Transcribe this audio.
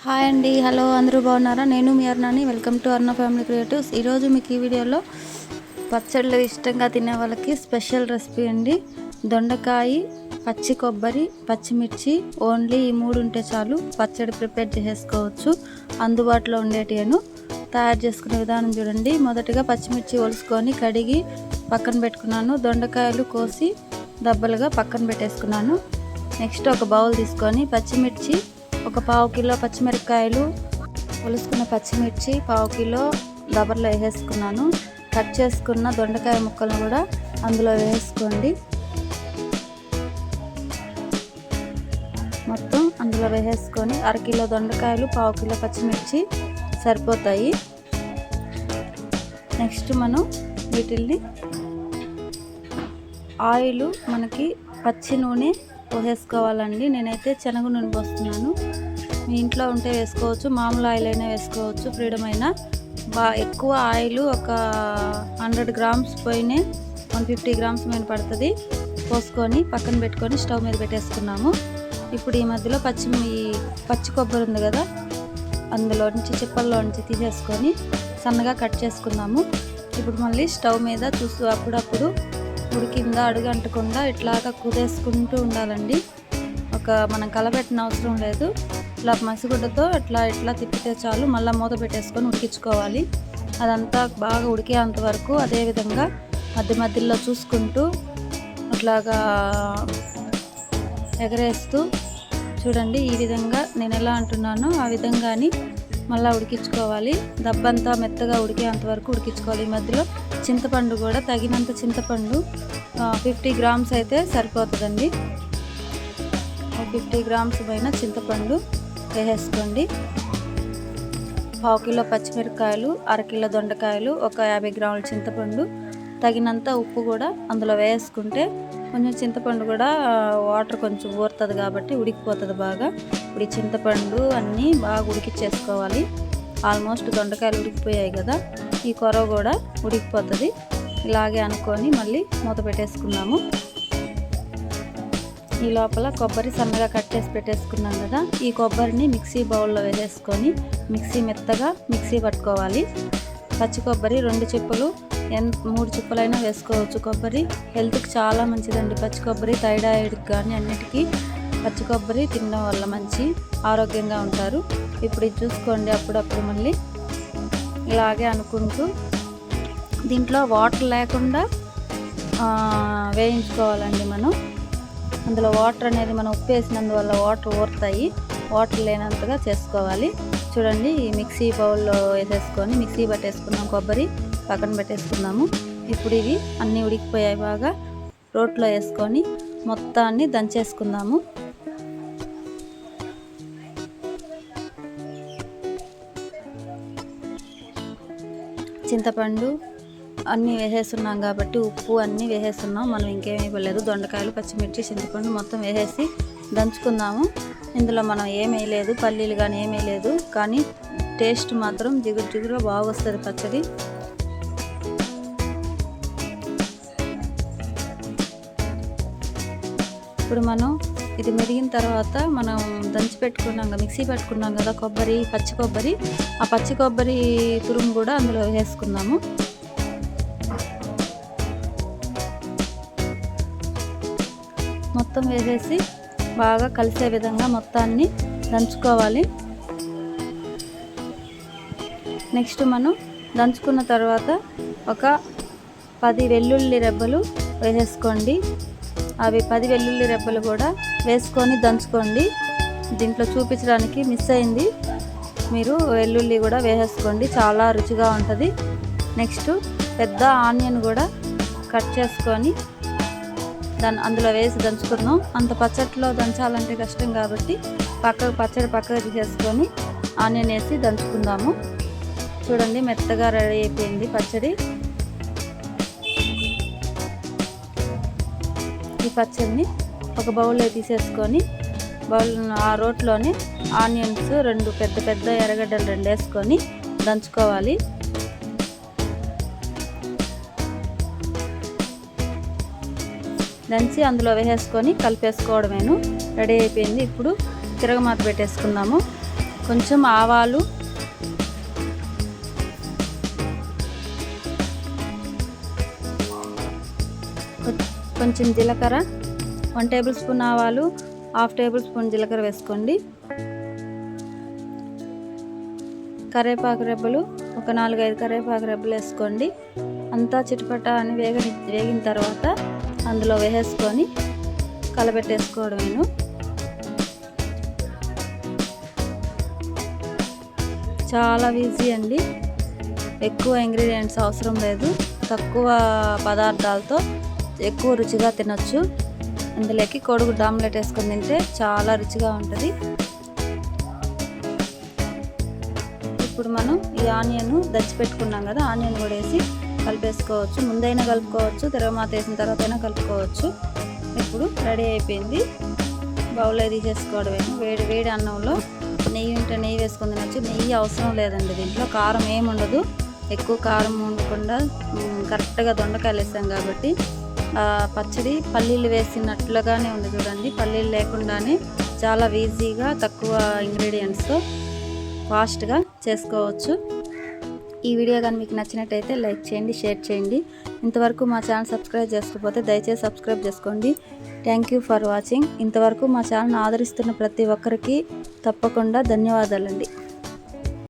Hi అండి, hello, అందరూ బాగున్నారా? నేను మీ అరుణని. Welcome to Aruna family creatives. ఈరోజు మీకు ఈ వీడియోలో పచ్చళ్ళు ఇష్టంగా తినే వాళ్ళకి స్పెషల్ రెసిపీ అండి. దొండకాయ, పచ్చి కొబ్బరి, పచ్చిమిర్చి, ఓన్లీ ఈ 3 ఉంటే చాలు పచ్చడి ప్రిపేర్ చేసేసుకోవచ్చు. అందుబాటులో ఉండేటిను తయారు చేసుకునే విధానం చూడండి. మొదటగా పచ్చిమిర్చి ఒలుసుకొని కడిగి పక్కన పెట్టుకున్నాను. దొండకాయలు కోసి దబ్బలుగా పక్కన పెట్టేసుకున్నాను. నెక్స్ట్ ఒక బౌల్ తీసుకొని పచ్చిమిర్చి, ఒక 1/2 కిలో పచ్చిమిరపకాయలు, ఒలుసుకున్న పచ్చిమిర్చి 1/2 కిలో దబర్లో వేసేసుకున్నాను. కట్ చేసుకున్న దొండకాయ ముక్కలను కూడా అందులో వేసుకోండి. మొత్తం అందులో వేసేసుకొని 1/2 కిలో దొండకాయలు, 1/2 కిలో పచ్చిమిర్చి సరిపోతాయి. నెక్స్ట్ మనం వీటిల్ని ఆయిల్ మనకి పచ్చి నూనె పోసేసుకోవాలండి. నేనైతే శనగ నూనె పోస్తున్నాను. మీ ఇంట్లో ఉంటే వేసుకోవచ్చు, మామూలు ఆయిల్ అయినా వేసుకోవచ్చు, ఫ్రీడమ్ అయినా. ఎక్కువ ఆయిల్ ఒక 100 గ్రామ్స్ పోయినే 150 గ్రామ్స్ మీద పడుతుంది. పోసుకొని పక్కన పెట్టుకొని స్టవ్ మీద పెట్టేసుకున్నాము. ఇప్పుడు ఈ మధ్యలో పచ్చి కొబ్బరి ఉంది కదా, అందులో నుంచి చిప్పల్లో నుంచి తీసేసుకొని సన్నగా కట్ చేసుకున్నాము. ఇప్పుడు మళ్ళీ స్టవ్ మీద చూస్తూ అప్పుడప్పుడు ఉడికిందా అడుగు అంటకుండా ఇట్లాగా కుదేసుకుంటూ ఉండాలండి. మనం కలబెట్టిన అవసరం లేదు. ఇట్లా మసిగుడ్డతో ఇట్లా తిప్పితే చాలు. మళ్ళీ మూత పెట్టేసుకొని ఉడికించుకోవాలి. అదంతా బాగా ఉడికేంత వరకు అదేవిధంగా మధ్య మధ్యలో చూసుకుంటూ అట్లాగా ఎగరేస్తూ చూడండి. ఈ విధంగా నేను ఎలా అంటున్నానో ఆ విధంగాని మళ్ళీ ఉడికించుకోవాలి. దబ్బంతా మెత్తగా ఉడికేంత వరకు ఉడికించుకోవాలి. ఈ మధ్యలో చింతపండు కూడా తగినంత చింతపండు 50 గ్రామ్స్ అయితే సరిపోతుందండి. 50 గ్రామ్స్ పైన చింతపండు వేసేసుకోండి. 1/2 కిలో పచ్చిమిరపకాయలు, 1/2 కిలో దొండకాయలు, ఒక 50 గ్రాముల చింతపండు, తగినంత ఉప్పు కూడా అందులో వేసుకుంటే కొంచెం చింతపండు కూడా వాటర్ కొంచెం ఊరుతుంది కాబట్టి ఉడికిపోతుంది బాగా. ఇప్పుడు ఈ చింతపండు అన్నీ బాగా ఉడికిచ్చేసుకోవాలి. ఆల్మోస్ట్ దొండకాయలు ఉడికిపోయాయి కదా, ఈ కూర కూడా ఉడికిపోతుంది. ఇలాగే అనుకొని మళ్ళీ మూత పెట్టేసుకున్నాము. ఈ లోపల కొబ్బరి సన్నగా కట్ చేసి పెట్టేసుకున్నాం కదా, ఈ కొబ్బరిని మిక్సీ బౌల్లో వేసేసుకొని మెత్తగా మిక్సీ పట్టుకోవాలి. పచ్చి కొబ్బరి 2 చిప్పలు, 3 చిప్పలైనా వేసుకోవచ్చు. కొబ్బరి హెల్త్కి చాలా మంచిదండి. పచ్చి కొబ్బరి థైరాయిడ్కి కానీ అన్నిటికీ పచ్చి కొబ్బరి తినడం వల్ల మంచి ఆరోగ్యంగా ఉంటారు. ఇప్పుడు ఇది చూసుకోండి. అప్పుడప్పుడు మళ్ళీ ఇలాగే అనుకుంటూ దీంట్లో వాటర్ లేకుండా వేయించుకోవాలండి. మనం అందులో వాటర్ అనేది మనం ఉప్పు వేసినందువల్ల వాటర్ ఊరుతాయి. వాటర్ లేనంతగా చేసుకోవాలి. చూడండి, ఈ మిక్సీ బౌల్లో వేసేసుకొని మిక్సీ పట్టేసుకున్నాం. కొబ్బరి పక్కన పెట్టేసుకున్నాము. ఇప్పుడు ఇవి అన్నీ ఉడికిపోయాయి. బాగా రోట్లో వేసుకొని మొత్తాన్ని దంచేసుకుందాము. చింతపండు అన్నీ వేసేస్తున్నాం కాబట్టి ఉప్పు అన్నీ వేసేస్తున్నాం. మనం ఇంకేమీ ఇవ్వలేదు. దొండకాయలు, పచ్చిమిర్చి, చింతపండు మొత్తం వేసేసి దంచుకుందాము. ఇందులో మనం ఏమీ లేదు, పల్లీలు కానీ ఏమీ లేదు, కానీ టేస్ట్ మాత్రం జిగురుగా బాగా వస్తుంది పచ్చడి. ఇప్పుడు మనం ఇది మెరిగిన తర్వాత మనం దంచి పెట్టుకున్నాం కదా, మిక్సీ పెట్టుకున్నాం కదా పచ్చి కొబ్బరి, ఆ పచ్చి కొబ్బరి తురుము కూడా అందులో వేసుకుందాము. మొత్తం వేసేసి బాగా కలిసే విధంగా మొత్తాన్ని దంచుకోవాలి. నెక్స్ట్ మనం దంచుకున్న తర్వాత ఒక 10 వెల్లుల్లి రెబ్బలు వేసేసుకోండి. అవి 10 వెల్లుల్లి రెబ్బలు కూడా వేసుకొని దంచుకోండి. దీంట్లో చూపించడానికి మిస్ అయింది, మీరు వెల్లుల్లి కూడా వేసేసుకోండి, చాలా రుచిగా ఉంటుంది. నెక్స్ట్ పెద్ద ఆనియన్ కూడా కట్ చేసుకొని అందులో వేసి దంచుకున్నాం. అంత పచ్చట్లో దంచాలంటే కష్టం కాబట్టి పచ్చడి తీసేసుకొని ఆనియన్ వేసి దంచుకుందాము. చూడండి, మెత్తగా రెడీ అయిపోయింది పచ్చడి. ఈ పచ్చడిని ఒక బౌల్లో తీసేసుకొని ఆ రోట్లోనే ఆనియన్స్ 2 పెద్ద ఎర్రగడ్డలు 2 వేసుకొని దంచుకోవాలి. దంచి అందులో వేసేసుకొని కలిపేసుకోవడమేను. రెడీ అయిపోయింది. ఇప్పుడు తిరగమాత పెట్టేసుకుందాము. కొంచెం ఆవాలు, కొంచెం జీలకర్ర, 1 టేబుల్ స్పూన్ ఆవాలు, 1/2 టేబుల్ స్పూన్ జీలకర్ర వేసుకోండి. కరివేపాకు రెబ్బలు ఒక 4-5 కరివేపాకు రెబ్బలు వేసుకోండి. అంతా చిటపట అని వేగిన తర్వాత అందులో వేసేసుకొని కలబెట్టేసుకోవడమేను. చాలా ఈజీ అండి, ఎక్కువ ఇంగ్రీడియంట్స్ అవసరం లేదు, తక్కువ పదార్థాలతో ఎక్కువ రుచిగా తినొచ్చు. అందులోకి కోడిగుడ్డు ఆమ్లెట్ వేసుకొని తింటే చాలా రుచిగా ఉంటుంది. ఇప్పుడు మనం ఈ ఆనియన్ దంచి పెట్టుకున్నాం కదా, ఆనియన్ కూడా వేసి కలిపేసుకోవచ్చు. ముందైనా కలుపుకోవచ్చు, తిరగమాత వేసిన తర్వాత అయినా కలుపుకోవచ్చు. ఇప్పుడు రెడీ అయిపోయింది, బౌల్లో తీసేసుకోవడమే. వేడి వేడి అన్నంలో నెయ్యి ఉంటే నెయ్యి వేసుకొని తినచ్చు. నెయ్యి అవసరం లేదండి, దీంట్లో కారం ఏమి ఉండదు. ఎక్కువ కారం ఉండకుండా కరెక్ట్గా దొండకాయలు వేసాం కాబట్టి పచ్చడి పల్లీలు వేసినట్లుగానే ఉంది చూడండి. పల్లీలు లేకుండానే చాలా ఈజీగా తక్కువ ఇంగ్రీడియంట్స్తో ఫాస్ట్గా చేసుకోవచ్చు. ఈ వీడియో కానీ మీకు నచ్చినట్టయితే లైక్ చేయండి, షేర్ చేయండి. ఇంతవరకు మా ఛానల్ సబ్స్క్రైబ్ చేసుకోకపోతే దయచేసి సబ్స్క్రైబ్ చేసుకోండి. Thank you for watching. ఇంతవరకు మా ఛానల్ ఆదరిస్తున్న ప్రతి ఒక్కరికి తప్పకుండా ధన్యవాదాలండి.